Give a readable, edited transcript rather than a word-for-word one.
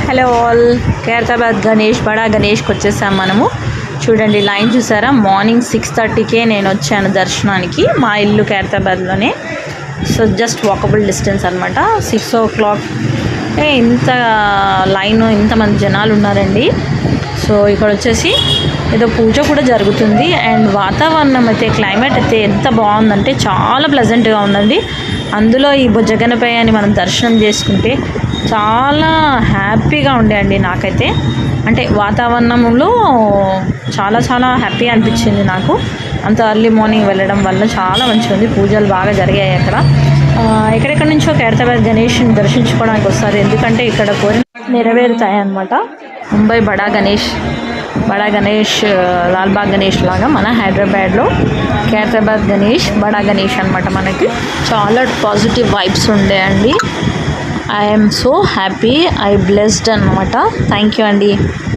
Hello all, Khairatabad Ganesh బడా గణేష్కి వచ్చేసాం మనము. చూడండి లైన్ చూసారా, మార్నింగ్ 6:30కే నేను వచ్చాను దర్శనానికి. మా ఇల్లు ఖైరతాబాద్లోనే, సో జస్ట్ వాకబుల్ డిస్టెన్స్ అనమాట. 6 o'clock ఇంత లైన్, ఇంతమంది జనాలు ఉన్నారండి. సో ఇక్కడ వచ్చేసి ఏదో పూజ కూడా జరుగుతుంది. అండ్ వాతావరణం అయితే, క్లైమేట్ అయితే ఎంత బాగుందంటే చాలా ప్లెజెంట్గా ఉందండి. అందులో ఈ బొజ్జగనపై అని మనం దర్శనం చేసుకుంటే చాలా హ్యాపీగా ఉండే అండి నాకైతే. అంటే వాతావరణంలో చాలా చాలా హ్యాపీ అనిపించింది నాకు. అంత ఎర్లీ మార్నింగ్ వెళ్ళడం వల్ల చాలా మంచిగా ఉంది. పూజలు బాగా జరిగాయి అక్కడ. ఎక్కడెక్కడ నుంచో ఖైరతాబాద్ గణేష్ని దర్శించుకోవడానికి వస్తారు, ఎందుకంటే ఇక్కడ కోరిన నెరవేరుతాయి అన్నమాట. ముంబై బడా గణేష్ లాల్బాగ్ గణేష్ లాగా మన హైదరాబాద్లో ఖైరతాబాద్ గణేష్ బడా గణేష్ అనమాట. మనకి చాలా పాజిటివ్ వైబ్స్ ఉండే అండి. I'm so happy, I blessed అనమాట. థ్యాంక్ యూ అండి.